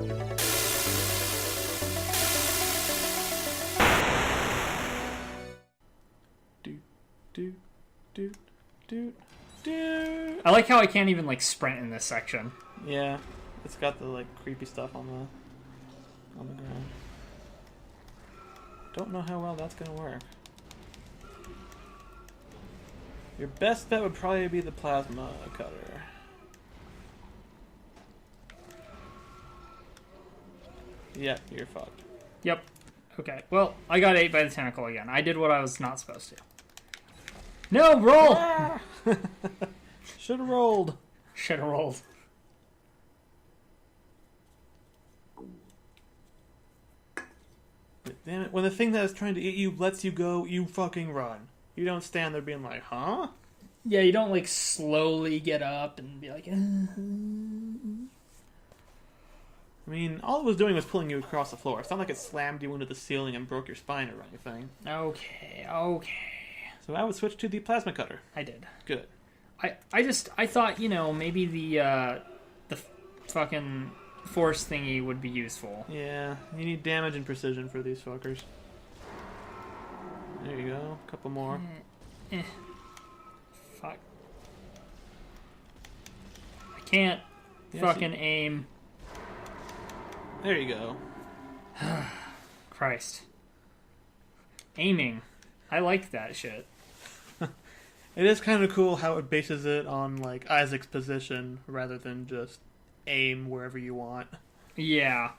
I like how I can't even like sprint in this section. Yeah, it's got the like creepy stuff on the ground. Don't know how well that's gonna work. Your best bet would probably be the plasma cutter. Yeah, you're fucked. Yep. Okay. Well, I got ate by the tentacle again. I did what I was not supposed to. No, roll! Ah! Should have rolled. Should have rolled. Damn it, when the thing that is trying to eat you lets you go, you fucking run. You don't stand there being like, huh? Yeah, you don't like slowly get up and be like, I mean, all it was doing was pulling you across the floor. It's not like it slammed you into the ceiling and broke your spine or anything. Okay. So I would switch to the plasma cutter. I did. Good. I thought, you know, maybe the fucking force thingy would be useful. Yeah, you need damage and precision for these fuckers. There you go. A couple more. Fuck. I can't fucking aim. There you go. Christ. Aiming. I like that shit. It is kind of cool how it bases it on like Isaac's position rather than just aim wherever you want. Yeah.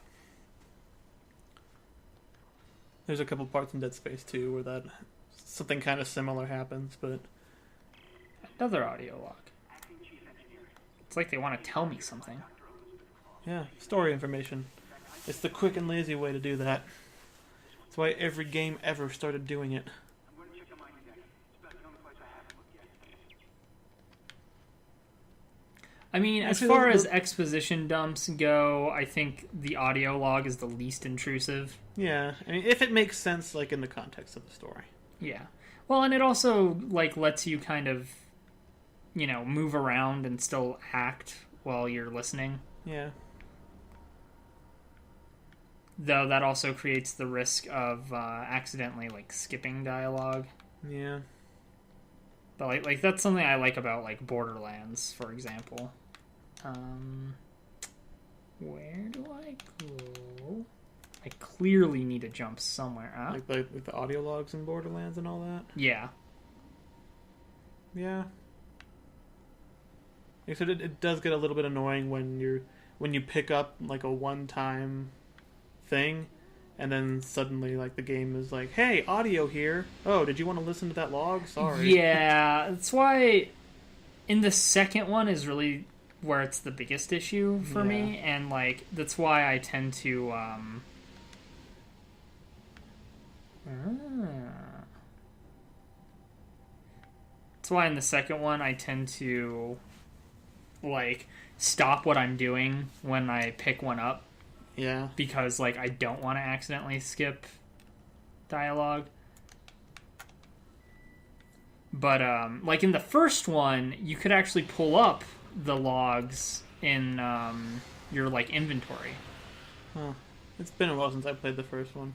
There's a couple parts in Dead Space 2 where that something kind of similar happens, but another audio log. It's like they want to tell me something. Yeah, story information. It's the quick and lazy way to do that. That's why every game ever started doing it. I mean, as far as exposition dumps go, I think the audio log is the least intrusive. Yeah, I mean, if it makes sense, like, in the context of the story. Yeah. Well, and it also, like, lets you kind of, you know, move around and still act while you're listening. Yeah. Though that also creates the risk of accidentally, like, skipping dialogue. Yeah. But, like that's something I like about, like, Borderlands, for example. Where do I go? I clearly need to jump somewhere up. Like the audio logs in Borderlands and all that? Yeah. Yeah. Except it does get a little bit annoying when you pick up, like, a one-time thing, and then suddenly, like, the game is like, hey, audio here. Oh, did you want to listen to that log? Sorry. Yeah, that's why in the second one is really where it's the biggest issue for me, and, like, that's why I tend to, That's why in the second one I tend to, like, stop what I'm doing when I pick one up. Yeah. Because, like, I don't want to accidentally skip dialogue. But, like, in the first one, you could actually pull up the logs in your, like, inventory. Huh. It's been a while since I played the first one.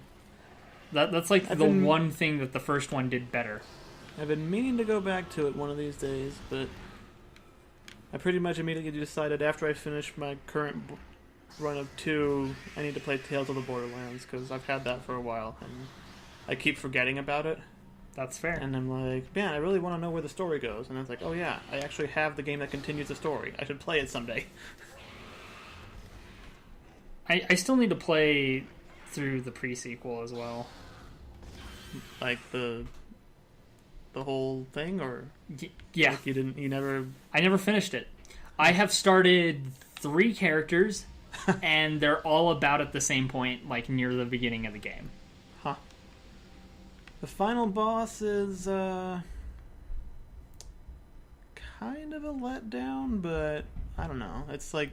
That's like one thing that the first one did better. I've been meaning to go back to it one of these days, but I pretty much immediately decided after I finished my current run of 2, I need to play Tales of the Borderlands, because I've had that for a while, and I keep forgetting about it. That's fair. And I'm like, man, I really want to know where the story goes. And it's like, oh yeah, I actually have the game that continues the story. I should play it someday. I still need to play through the pre-sequel as well. Like the whole thing, or yeah, like you never. I never finished it. I have started 3 characters, and they're all about at the same point, like near the beginning of the game. Huh. The final boss is kind of a letdown, but I don't know. It's like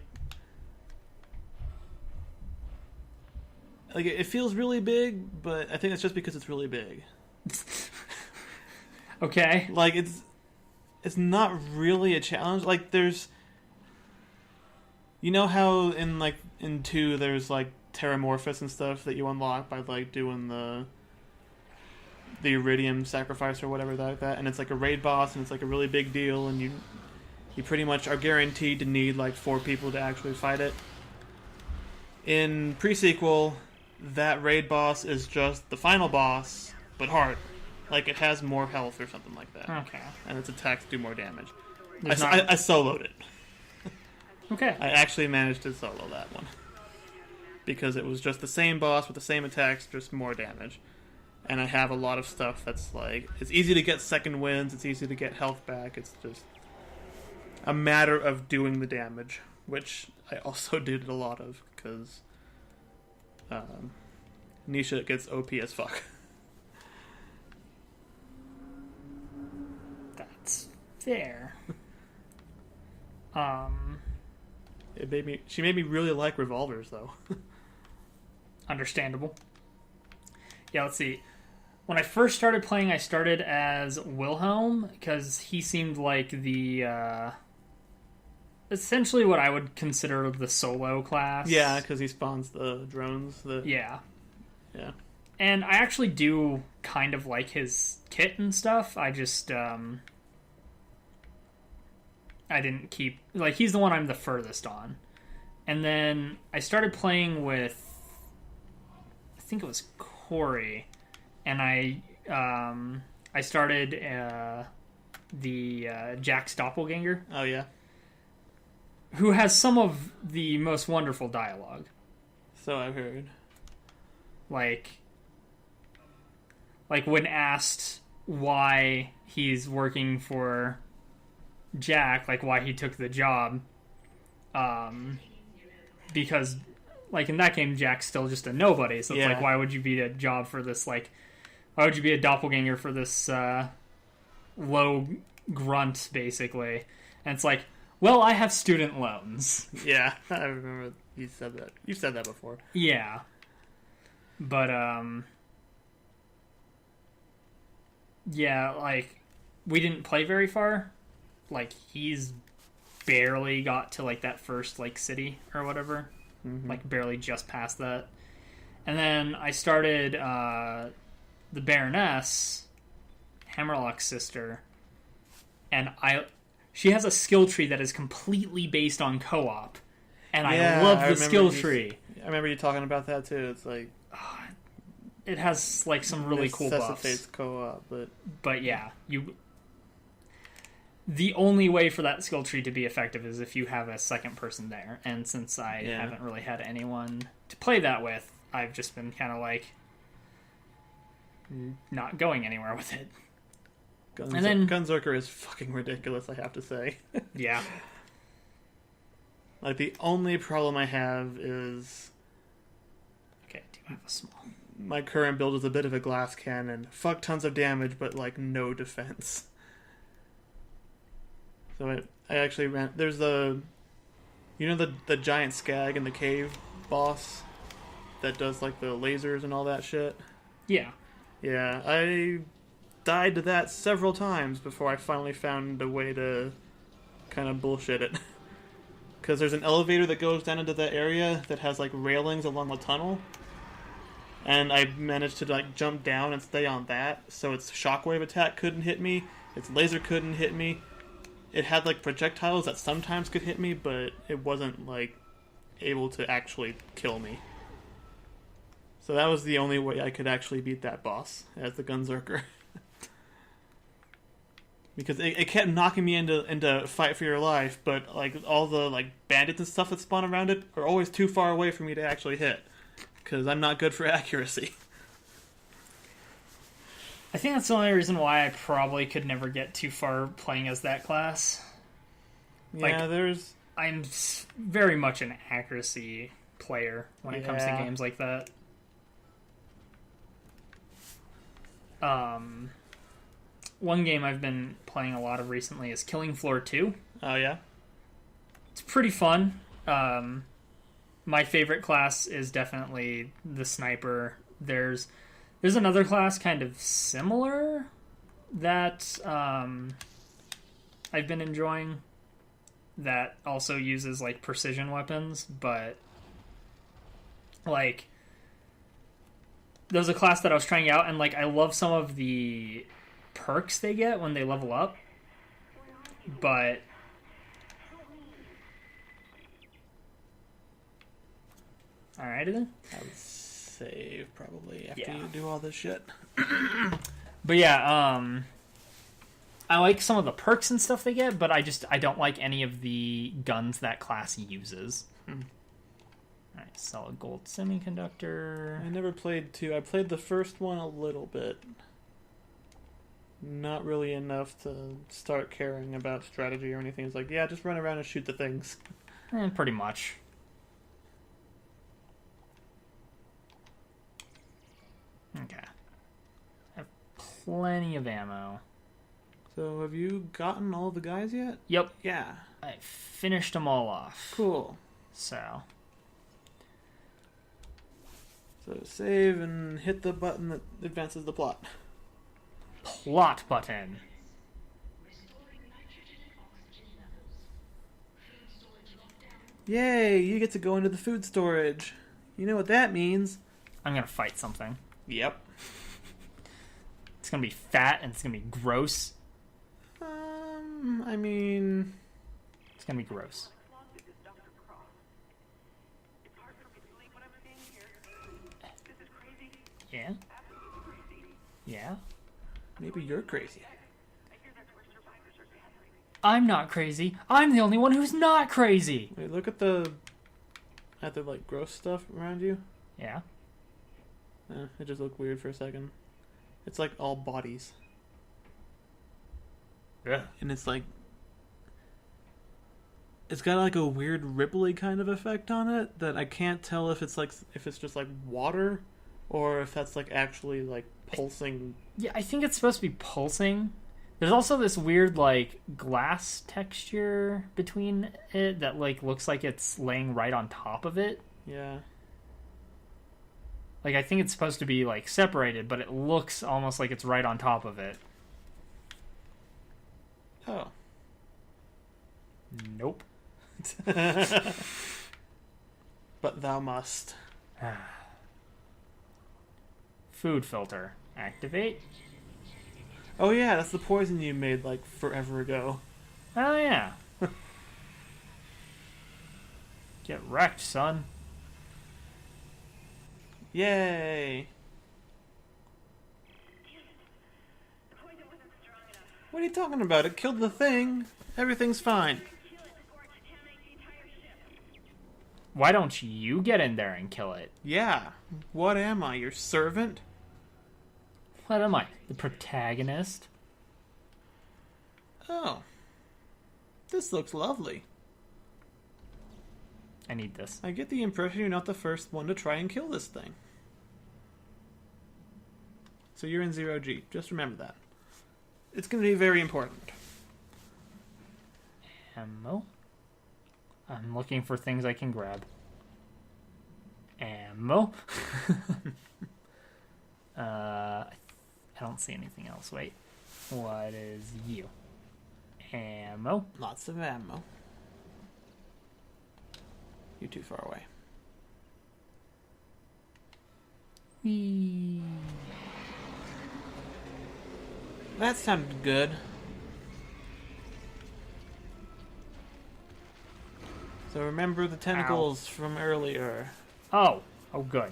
it feels really big, but I think it's just because it's really big. Okay. Like it's not really a challenge. Like there's You know how in 2 there's like Terramorphous and stuff that you unlock by like doing the Iridium sacrifice or whatever like that, and it's like a raid boss and it's like a really big deal, and you pretty much are guaranteed to need like 4 people to actually fight it. In pre-sequel, that raid boss is just the final boss, but hard. Like, it has more health or something like that. Okay. And its attacks do more damage. I not- soloed it. Okay. I actually managed to solo that one. Because it was just the same boss with the same attacks, just more damage. And I have a lot of stuff that's like... It's easy to get second wins, it's easy to get health back, it's just a matter of doing the damage. Which I also did a lot of, because... Nisha gets OP as fuck. That's fair. She made me really like revolvers, though. Understandable. Yeah, let's see. When I first started playing, I started as Wilhelm, because he seemed like the, essentially what I would consider the solo class. Yeah, because he spawns the drones. Yeah. Yeah. And I actually do kind of like his kit and stuff. I just, I didn't keep... Like, he's the one I'm the furthest on. And then I started playing with... I think it was Corey. And I started the Jack's Doppelganger. Oh, yeah. Who has some of the most wonderful dialogue. So I've heard. Like when asked why he's working for Jack, like why he took the job, because like in that game Jack's still just a nobody, so it's like, why would you be a job for this, like why would you be a doppelganger for this low grunt basically? And it's like, well, I have student loans. Yeah, I remember you said that. You've said that before. Yeah. But yeah, like we didn't play very far. Like, he's barely got to like that first like city or whatever. Mm-hmm. Like barely just past that. And then I started the Baroness, Hammerlock's sister, and she has a skill tree that is completely based on co-op. And I love the skill tree. I remember you talking about that too. It's like it has like some really cool buffs. Necessitates co-op, but yeah, the only way for that skill tree to be effective is if you have a second person there. And since I haven't really had anyone to play that with, I've just been kind of like not going anywhere with it. Gunzerker is fucking ridiculous, I have to say. Yeah. Like, the only problem I have is... Okay, do you have a small... My current build is a bit of a glass cannon. Fuck tons of damage, but, like, no defense. So I actually ran... There's the... You know the giant skag in the cave boss? That does, like, the lasers and all that shit? Yeah. Yeah, I died to that several times before I finally found a way to kind of bullshit it. Because there's an elevator that goes down into that area that has, like, railings along the tunnel. And I managed to, like, jump down and stay on that, so its shockwave attack couldn't hit me, its laser couldn't hit me. It had, like, projectiles that sometimes could hit me, but it wasn't, like, able to actually kill me. So that was the only way I could actually beat that boss, as the Gunzerker. Because it kept knocking me into fight for your life, but like all the like bandits and stuff that spawn around it are always too far away for me to actually hit. Because I'm not good for accuracy. I think that's the only reason why I probably could never get too far playing as that class. Yeah, I'm very much an accuracy player when it comes to games like that. One game I've been playing a lot of recently is Killing Floor 2. Oh, yeah? It's pretty fun. My favorite class is definitely the sniper. There's another class kind of similar that I've been enjoying. that also uses like precision weapons, but like there's a class that I was trying out, and like I love some of the perks they get when they level up, but alrighty then. I would save probably after Yeah. you do all this shit. But yeah, I like some of the perks and stuff they get, but I don't like any of the guns that class uses. Alright, solid gold semiconductor. I never played 2. I played the first one a little bit. Not really enough to start caring about strategy or anything. It's like, yeah, just run around and shoot the things. Pretty much. Okay. I have plenty of ammo. So, have you gotten all the guys yet? Yep. Yeah. I finished them all off. Cool. So save and hit the button that advances the plot. plot button. Yay, you get to go into the food storage. You know what that means. I'm gonna fight something. Yep. It's gonna be fat and it's gonna be gross. I mean... It's gonna be gross. Yeah? Yeah? Maybe you're crazy. I'm not crazy. I'm the only one who's not crazy. Wait, look at the like gross stuff around you. Yeah? It just looked weird for a second. It's like all bodies. Yeah. And it's like... It's got like a weird ripply kind of effect on it that I can't tell if it's just like water or if that's like actually like pulsing. Yeah, I think it's supposed to be pulsing. There's also this weird like glass texture between it that like looks like it's laying right on top of it. Yeah. Like I think it's supposed to be like separated, but it looks almost like it's right on top of it. Oh. Nope. But thou must. Food filter. Activate. Oh yeah, that's the poison you made like forever ago. Oh yeah. Get wrecked, son. Yay! What are you talking about? It killed the thing. Everything's fine. Why don't you get in there and kill it? Yeah. What am I, your servant? What am I? The protagonist? Oh. This looks lovely. I need this. I get the impression you're not the first one to try and kill this thing. So you're in 0G. Just remember that. It's going to be very important. Ammo. I'm looking for things I can grab. Ammo. I don't see anything else. Wait. What is you? Ammo. Lots of ammo. You're too far away. Whee. That sounded good. So remember the tentacles from earlier. Oh. Oh, good.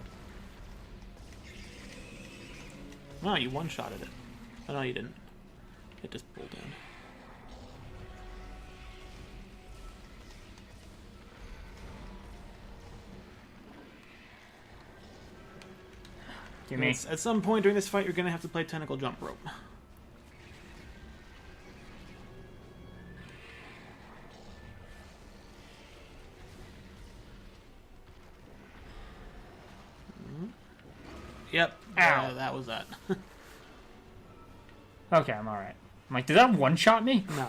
No, you one-shotted it. Oh, no, you didn't. It just pulled in. Give me. At some point during this fight, you're going to have to play Tentacle Jumprope. Yep. Ow. That was that. Okay, I'm alright. I'm like, did that one-shot me? No.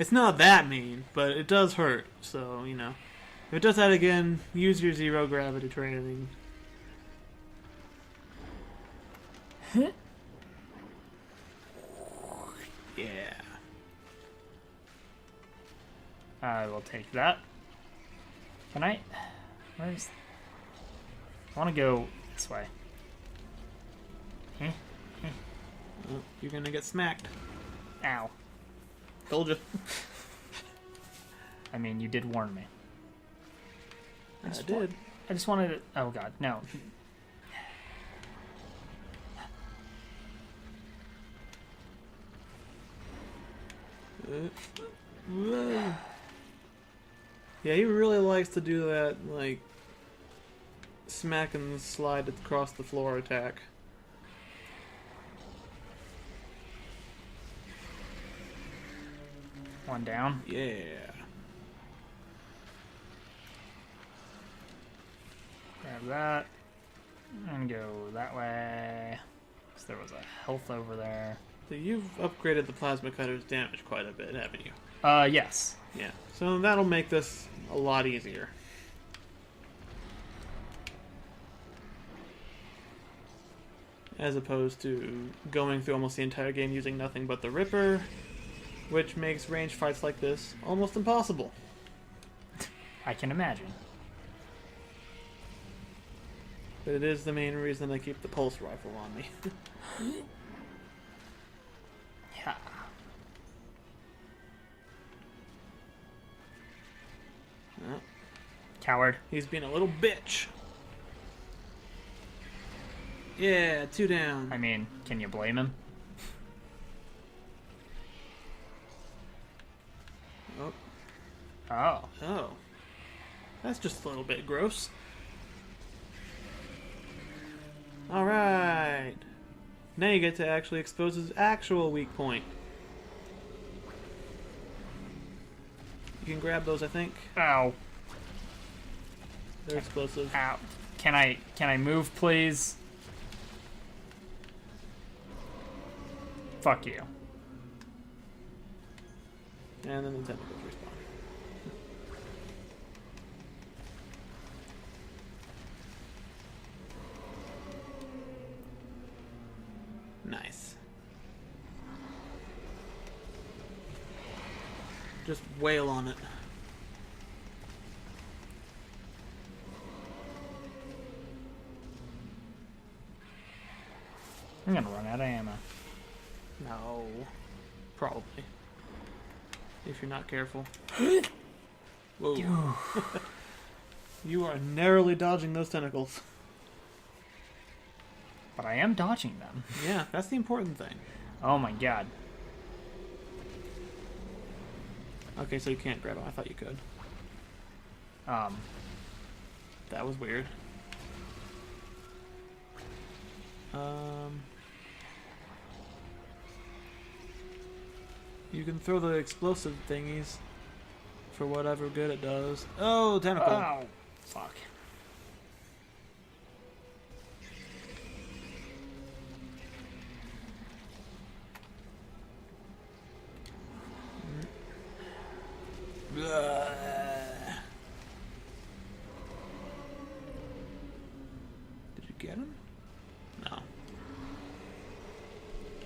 It's not that mean, but it does hurt. So, you know. If it does that again, use your zero gravity training. Yeah. I will take that. Can I? Where's... I want to go this way. Oh, you're gonna get smacked. Ow. Told you. I mean, you did warn me. I did. I just wanted to... Oh, God. No. Yeah, he really likes to do that, like, smack and slide across the floor attack. One down. Yeah. Grab that. And go that way. So there was a health over there. So you've upgraded the plasma cutter's damage quite a bit, haven't you? Yes. Yeah. So that'll make this a lot easier. As opposed to going through almost the entire game using nothing but the Ripper, which makes range fights like this almost impossible. I can imagine. But it is the main reason I keep the pulse rifle on me. Yeah. Oh, Coward. he's being a little bitch. Yeah, 2 down. I mean, can you blame him? Oh. Oh. Oh. That's just a little bit gross. Alright. Now you get to actually expose his actual weak point. You can grab those, I think. Ow. They're explosive. Ow. Can I move, please? Fuck you. And then the tentacles respawn. Nice. Just wail on it. I'm gonna run out of ammo. No. Probably. If you're not careful. Whoa. You are narrowly dodging those tentacles. But I am dodging them. Yeah, that's the important thing. Oh my god. Okay, so you can't grab them. I thought you could. That was weird. You can throw the explosive thingies for whatever good it does. Oh, tentacle. Oh, fuck. Did you get him? No.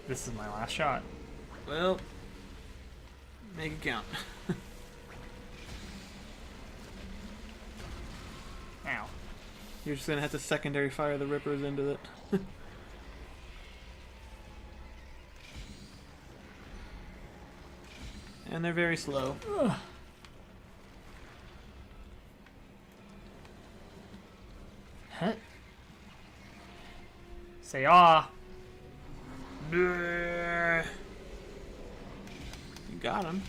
This is my last shot. Well, make it count. Ow. You're just gonna have to secondary fire the rippers into it. And they're very slow. Ugh. Huh? Say ah. You got him.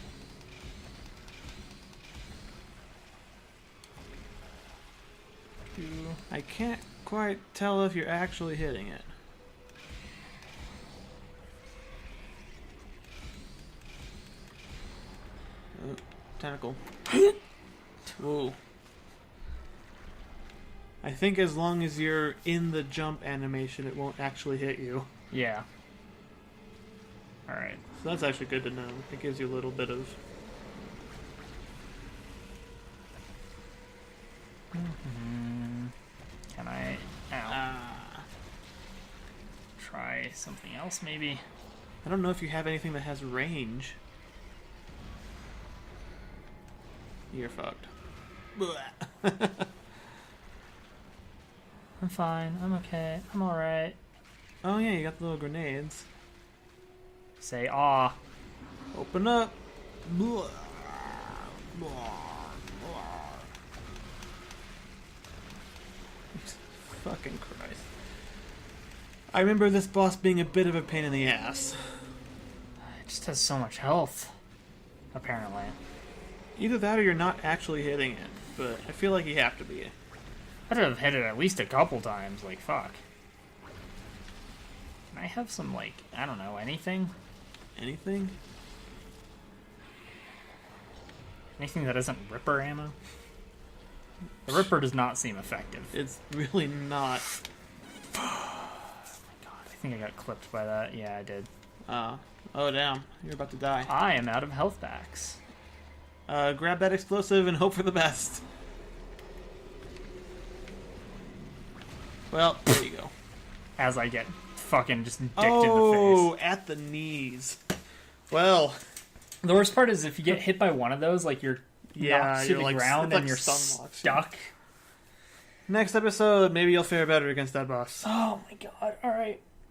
I can't quite tell if you're actually hitting it. Oh, tentacle. Whoa. I think as long as you're in the jump animation, it won't actually hit you. Yeah. Alright. So that's actually good to know. It gives you a little bit of... Can I... Ow. Try something else, maybe? I don't know if you have anything that has range. you're fucked. I'm fine. I'm okay. I'm alright. Oh yeah, you got the little grenades. Say aw. Open up. Fucking Christ. I remember this boss being a bit of a pain in the ass. It just has so much health. Apparently. Either that or you're not actually hitting it, but I feel like you have to be. I'd have hit it at least a couple times, like, fuck. Can I have some, like, I don't know, anything? Anything? Anything that isn't Ripper ammo? The Ripper does not seem effective. It's really not. Oh my god, I think I got clipped by that. Yeah, I did. Oh damn, you're about to die. I am out of health packs. Grab that explosive and hope for the best. Well, there you go. As I get fucking just dicked in the face. Oh, at the knees. Well, the worst part is if you get hit by one of those, like you're knocked to the ground and you're stuck. Next episode, maybe you'll fare better against that boss. Oh my god! All right.